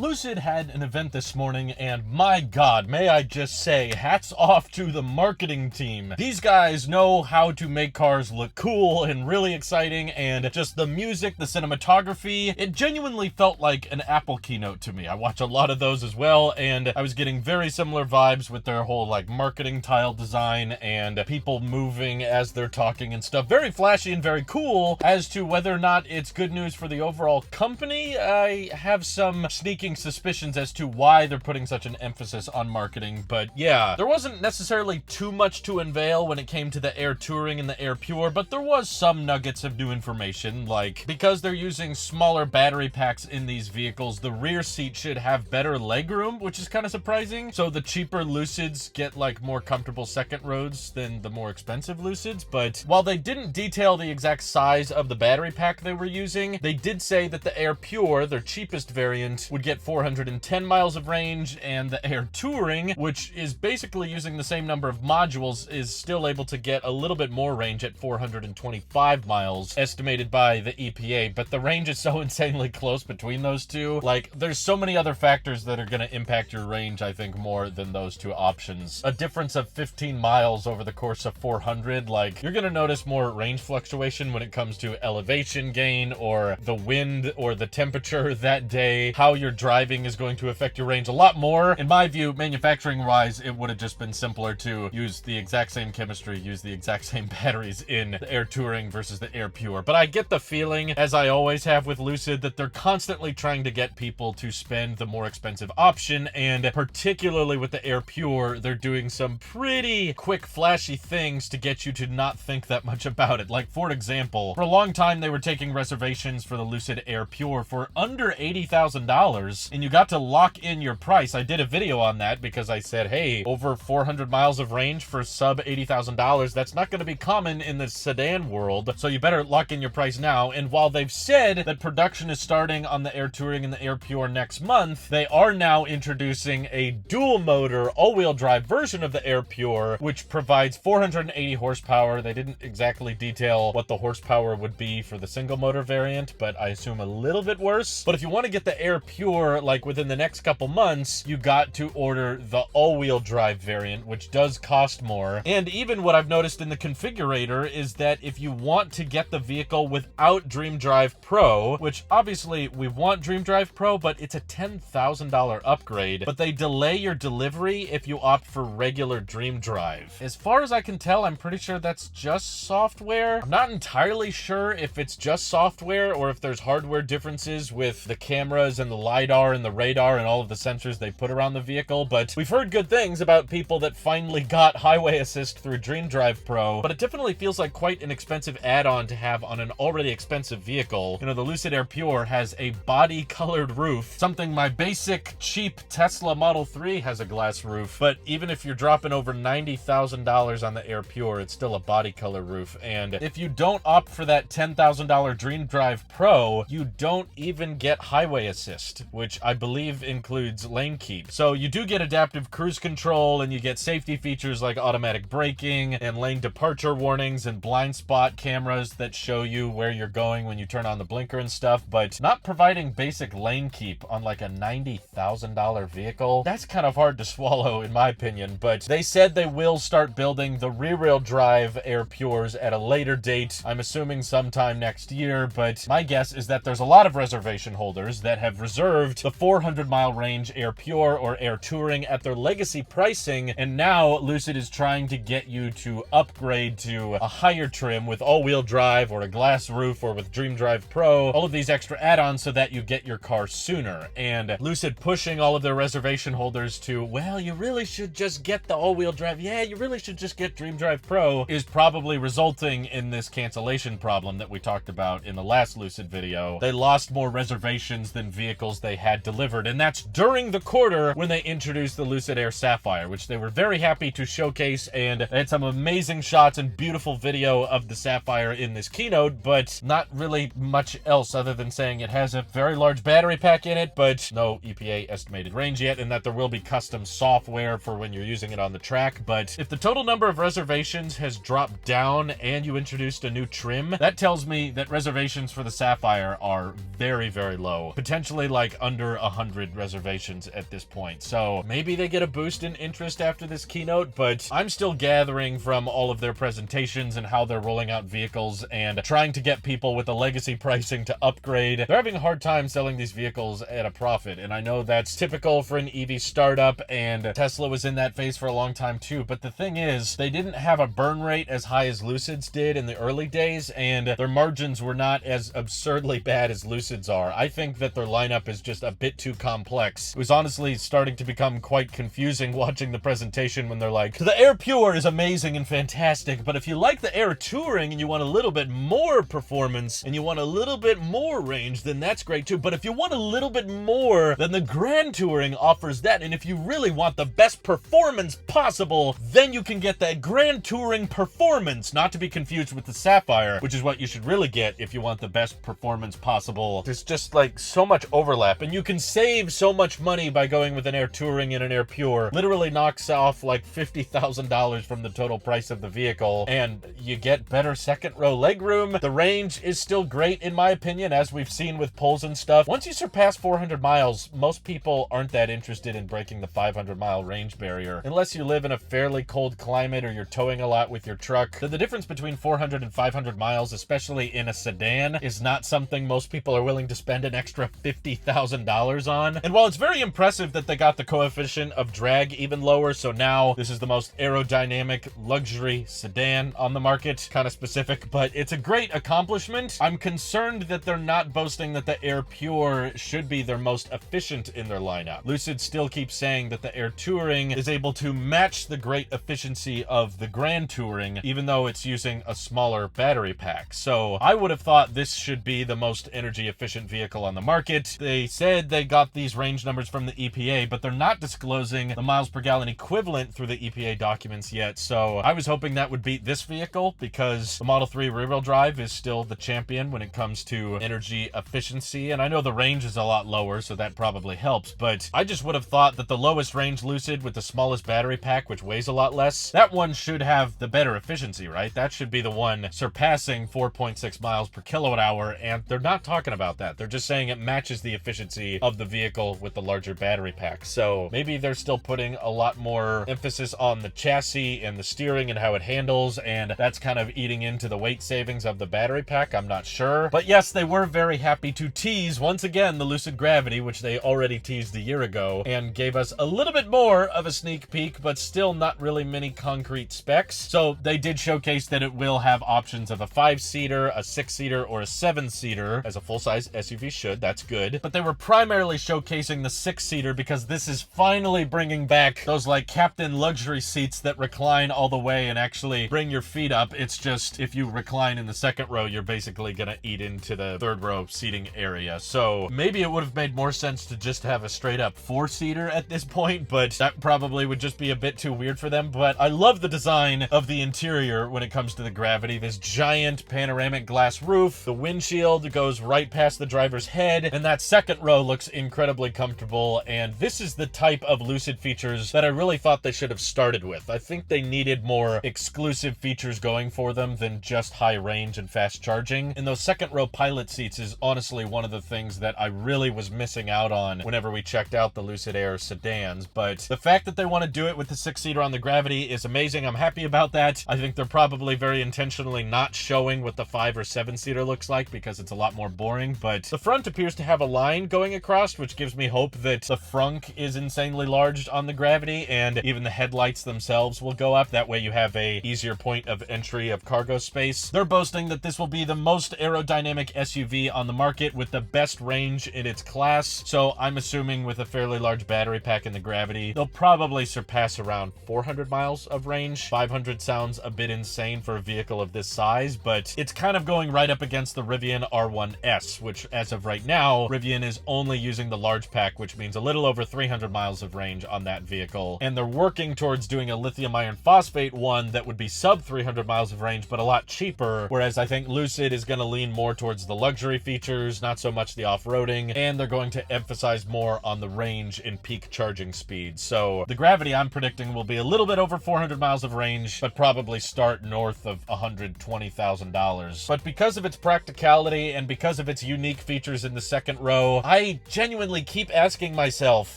Lucid had an event this morning, and my god, may I just say, hats off to the marketing team. These guys know how to make cars look cool and really exciting, and just the music, the cinematography, it genuinely felt like an Apple keynote to me. I watch a lot of those as well, and I was getting very similar vibes with their whole like marketing tile design and people moving as they're talking and stuff. Very flashy and very cool. As to whether or not it's good news for the overall company, I have some sneaking suspicions as to why they're putting such an emphasis on marketing. But yeah, there wasn't necessarily too much to unveil when it came to the Air Touring and the Air Pure, but there was some nuggets of new information, like because they're using smaller battery packs in these vehicles, the rear seat should have better legroom, which is kind of surprising. So the cheaper Lucids get like more comfortable second rows than the more expensive Lucids. But while they didn't detail the exact size of the battery pack they were using, they did say that the Air Pure, their cheapest variant, would get 410 miles of range, and the Air Touring, which is basically using the same number of modules, is still able to get a little bit more range at 425 miles, estimated by the EPA. But the range is so insanely close between those two. Like, there's so many other factors that are going to impact your range, I think, more than those two options. A difference of 15 miles over the course of 400, like, you're going to notice more range fluctuation when it comes to elevation gain, or the wind, or the temperature that day. How you're driving is going to affect your range a lot more. In my view, manufacturing wise, it would have just been simpler to use the exact same chemistry, use the exact same batteries in the Air Touring versus the Air Pure. But I get the feeling, as I always have with Lucid, that they're constantly trying to get people to spend the more expensive option, and particularly with the Air Pure, they're doing some pretty quick, flashy things to get you to not think that much about it. Like, for example, for a long time they were taking reservations for the Lucid Air Pure for under $80,000, and you got to lock in your price. I did a video on that because I said, hey, over 400 miles of range for sub $80,000, that's not going to be common in the sedan world, so you better lock in your price now. And while they've said that production is starting on the Air Touring and the Air Pure next month, they are now introducing a dual motor all-wheel drive version of the Air Pure, which provides 480 horsepower. They didn't exactly detail what the horsepower would be for the single motor variant, but I assume a little bit worse. But if you want to get the Air Pure like within the next couple months, you got to order the all-wheel drive variant, which does cost more. And even what I've noticed in the configurator is that if you want to get the vehicle without Dream Drive Pro, which obviously we want Dream Drive Pro, but it's a $10,000 upgrade, but they delay your delivery if you opt for regular Dream Drive. As far as I can tell, I'm pretty sure that's just software. I'm not entirely sure if it's just software or if there's hardware differences with the cameras and the LiDAR and the radar and all of the sensors they put around the vehicle, but we've heard good things about people that finally got highway assist through Dream Drive Pro. But it definitely feels like quite an expensive add-on to have on an already expensive vehicle. You know, the Lucid Air Pure has a body-colored roof, something my basic cheap Tesla Model 3 has a glass roof, but even if you're dropping over $90,000 on the Air Pure, it's still a body color roof. And if you don't opt for that $10,000 Dream Drive Pro, you don't even get highway assist, which I believe includes lane keep. So you do get adaptive cruise control, and you get safety features like automatic braking and lane departure warnings and blind spot cameras that show you where you're going when you turn on the blinker and stuff, but not providing basic lane keep on like a $90,000 vehicle. That's kind of hard to swallow in my opinion. But they said they will start building the rear-wheel drive Air Pures at a later date. I'm assuming sometime next year, but my guess is that there's a lot of reservation holders that have reserved the 400-mile range Air Pure or Air Touring at their legacy pricing, and now Lucid is trying to get you to upgrade to a higher trim with all-wheel drive or a glass roof or with Dream Drive Pro, all of these extra add-ons so that you get your car sooner. And Lucid pushing all of their reservation holders to, well, you really should just get the all-wheel drive. Yeah, you really should just get Dream Drive Pro, is probably resulting in this cancellation problem that we talked about in the last Lucid video. They lost more reservations than vehicles they had delivered, and that's during the quarter when they introduced the Lucid Air Sapphire, which they were very happy to showcase, and they had some amazing shots and beautiful video of the Sapphire in this keynote, but not really much else other than saying it has a very large battery pack in it, but no EPA estimated range yet, and that there will be custom software for when you're using it on the track. But if the total number of reservations has dropped down and you introduced a new trim, that tells me that reservations for the Sapphire are very, very low. Potentially like under 100 reservations at this point. So maybe they get a boost in interest after this keynote, but I'm still gathering from all of their presentations and how they're rolling out vehicles and trying to get people with the legacy pricing to upgrade. They're having a hard time selling these vehicles at a profit, and I know that's typical for an EV startup, and Tesla was in that phase for a long time too. But the thing is, they didn't have a burn rate as high as Lucid's did in the early days, and their margins were not as absurdly bad as Lucid's are. I think that their lineup is just a bit too complex. It was honestly starting to become quite confusing watching the presentation when they're like, the Air Pure is amazing and fantastic, but if you like the Air Touring and you want a little bit more performance and you want a little bit more range, then that's great too. But if you want a little bit more, then the Grand Touring offers that. And if you really want the best performance possible, then you can get that Grand Touring Performance, not to be confused with the Sapphire, which is what you should really get if you want the best performance possible. There's just like so much overlap, and you can save so much money by going with an Air Touring and an Air Pure. Literally knocks off like $50,000 from the total price of the vehicle, and you get better second row legroom. The range is still great in my opinion, as we've seen with polls and stuff. Once you surpass 400 miles, most people aren't that interested in breaking the 500-mile range barrier. Unless you live in a fairly cold climate or you're towing a lot with your truck. The difference between 400 and 500 miles, especially in a sedan, is not something most people are willing to spend an extra $50,000 on. And while it's very impressive that they got the coefficient of drag even lower, so now this is the most aerodynamic luxury sedan on the market, kind of specific, but it's a great accomplishment. I'm concerned that they're not boasting that the Air Pure should be their most efficient in their lineup. Lucid still keeps saying that the Air Touring is able to match the great efficiency of the Grand Touring, even though it's using a smaller battery pack. So I would have thought this should be the most energy efficient vehicle on the market. They said they got these range numbers from the EPA, but they're not disclosing the miles per gallon equivalent through the EPA documents yet. So I was hoping that would beat this vehicle, because the Model 3 rear-wheel drive is still the champion when it comes to energy efficiency. And I know the range is a lot lower, so that probably helps, but I just would have thought that the lowest range Lucid with the smallest battery pack, which weighs a lot less, that one should have the better efficiency, right? That should be the one surpassing 4.6 miles per kilowatt hour, and they're not talking about that. They're just saying it matches the efficiency of the vehicle with the larger battery pack. So maybe they're still putting a lot more emphasis on the chassis and the steering and how it handles, and that's kind of eating into the weight savings of the battery pack. I'm not sure. But yes, they were very happy to tease once again the Lucid Gravity, which they already teased a year ago, and gave us a little bit more of a sneak peek, but still not really many concrete specs. So they did showcase that it will have options of a 5-seater, a 6-seater, or a 7-seater, as a full-size SUV should. That's good. But they were primarily showcasing the 6-seater because this is finally bringing back those like captain luxury seats that recline all the way and actually bring your feet up. It's just if you recline in the second row, you're basically gonna eat into the third row seating area. So maybe it would have made more sense to just have a straight up 4-seater at this point, but that probably would just be a bit too weird for them. But I love the design of the interior when it comes to the Gravity. This giant panoramic glass roof, the windshield goes right past the driver's head, and that second row looks incredibly comfortable. And this is the type of Lucid features that I really thought they should have started with. I think they needed more exclusive features going for them than just high range and fast charging. And those second row pilot seats is honestly one of the things that I really was missing out on whenever we checked out the Lucid Air sedans. But the fact that they want to do it with the 6-seater on the Gravity is amazing. I'm happy about that. I think they're probably very intentionally not showing what the 5 or 7-seater looks like because it's a lot more boring. But the front appears to have a line going across, which gives me hope that the frunk is insanely large on the Gravity, and even the headlights themselves will go up. That way you have a easier point of entry of cargo space. They're boasting that this will be the most aerodynamic SUV on the market with the best range in its class. So I'm assuming with a fairly large battery pack in the Gravity, they'll probably surpass around 400 miles of range. 500 sounds a bit insane for a vehicle of this size, but it's kind of going right up against the Rivian R1S, which as of right now, Rivian is only using the large pack, which means a little over 300 miles of range on that vehicle. And they're working towards doing a lithium iron phosphate one that would be sub 300 miles of range, but a lot cheaper. Whereas I think Lucid is going to lean more towards the luxury features, not so much the off-roading, and they're going to emphasize more on the range and peak charging speed. So the Gravity I'm predicting will be a little bit over 400 miles of range, but probably start north of $120,000. But because of its practicality and because of its unique features in the second row, I I genuinely keep asking myself,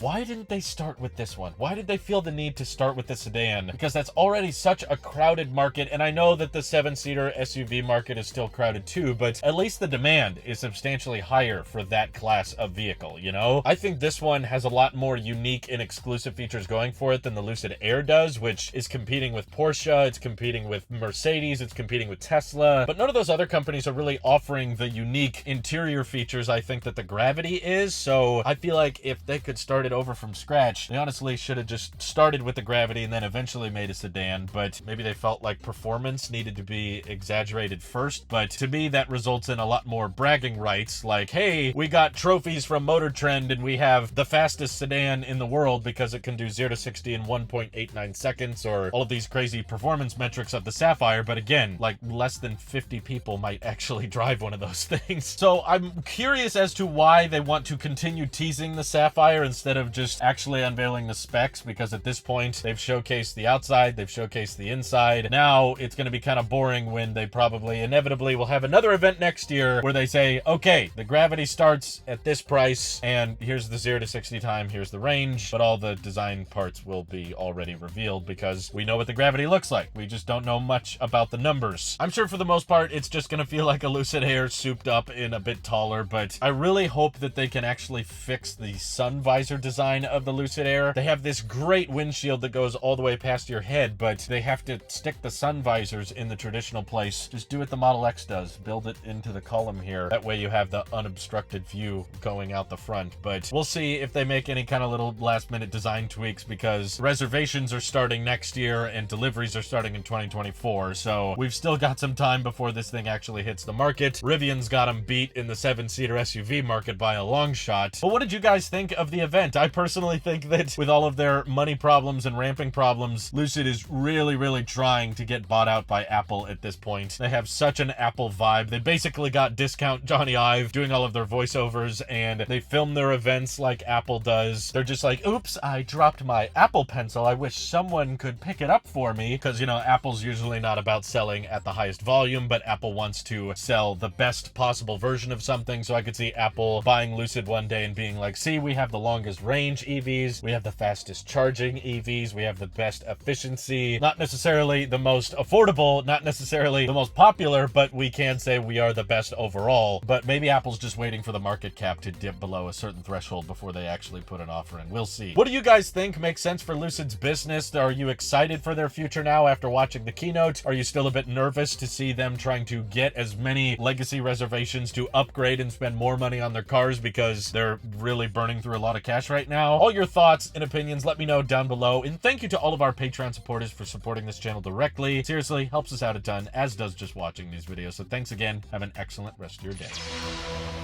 why didn't they start with this one? Why did they feel the need to start with the sedan? Because that's already such a crowded market, and I know that the 7-seater SUV market is still crowded too, but at least the demand is substantially higher for that class of vehicle, you know? I think this one has a lot more unique and exclusive features going for it than the Lucid Air does, which is competing with Porsche, it's competing with Mercedes, it's competing with Tesla, but none of those other companies are really offering the unique interior features I think that the Gravity is. So I feel like if they could start it over from scratch, they honestly should have just started with the Gravity and then eventually made a sedan, but maybe they felt like performance needed to be exaggerated first. But to me, that results in a lot more bragging rights, like, hey, we got trophies from Motor Trend and we have the fastest sedan in the world because it can do 0 to 60 in 1.89 seconds, or all of these crazy performance metrics of the Sapphire. But again, like, less than 50 people might actually drive one of those things. So I'm curious as to why they want to continue teasing the Sapphire instead of just actually unveiling the specs, because at this point they've showcased the outside, they've showcased the inside. Now it's going to be kind of boring when they probably inevitably will have another event next year where they say, okay, the Gravity starts at this price and here's the 0 to 60 time, here's the range, but all the design parts will be already revealed because we know what the Gravity looks like. We just don't know much about the numbers. I'm sure for the most part it's just going to feel like a Lucid Air souped up in a bit taller, but I really hope that they can actually fix the sun visor design of the Lucid Air. They have this great windshield that goes all the way past your head, but they have to stick the sun visors in the traditional place. Just do what the Model X does. Build it into the column here. That way you have the unobstructed view going out the front. But we'll see if they make any kind of little last-minute design tweaks, because reservations are starting next year and deliveries are starting in 2024. So we've still got some time before this thing actually hits the market. Rivian's got them beat in the 7-seater SUV market by a long shot. But what did you guys think of the event? I personally think that with all of their money problems and ramping problems, Lucid is really trying to get bought out by Apple at this point. They have such an Apple vibe. They basically got discount Johnny Ive doing all of their voiceovers, and they film their events like Apple does. They're just like, oops, I dropped my Apple Pencil. I wish someone could pick it up for me. Because, you know, Apple's usually not about selling at the highest volume, but Apple wants to sell the best possible version of something. So I could see Apple buying Lucid one day and being like, see, we have the longest range EVs, we have the fastest charging EVs, we have the best efficiency, not necessarily the most affordable, not necessarily the most popular, but we can say we are the best overall. But maybe Apple's just waiting for the market cap to dip below a certain threshold before they actually put an offer in. We'll see. What do you guys think makes sense for Lucid's business? Are you excited for their future now after watching the keynote? Are you still a bit nervous to see them trying to get as many legacy reservations to upgrade and spend more money on their cars because they're really burning through a lot of cash right now? All your thoughts and opinions, let me know down below. And thank you to all of our Patreon supporters for supporting this channel directly. Seriously, helps us out a ton, as does just watching these videos. So thanks again. Have an excellent rest of your day.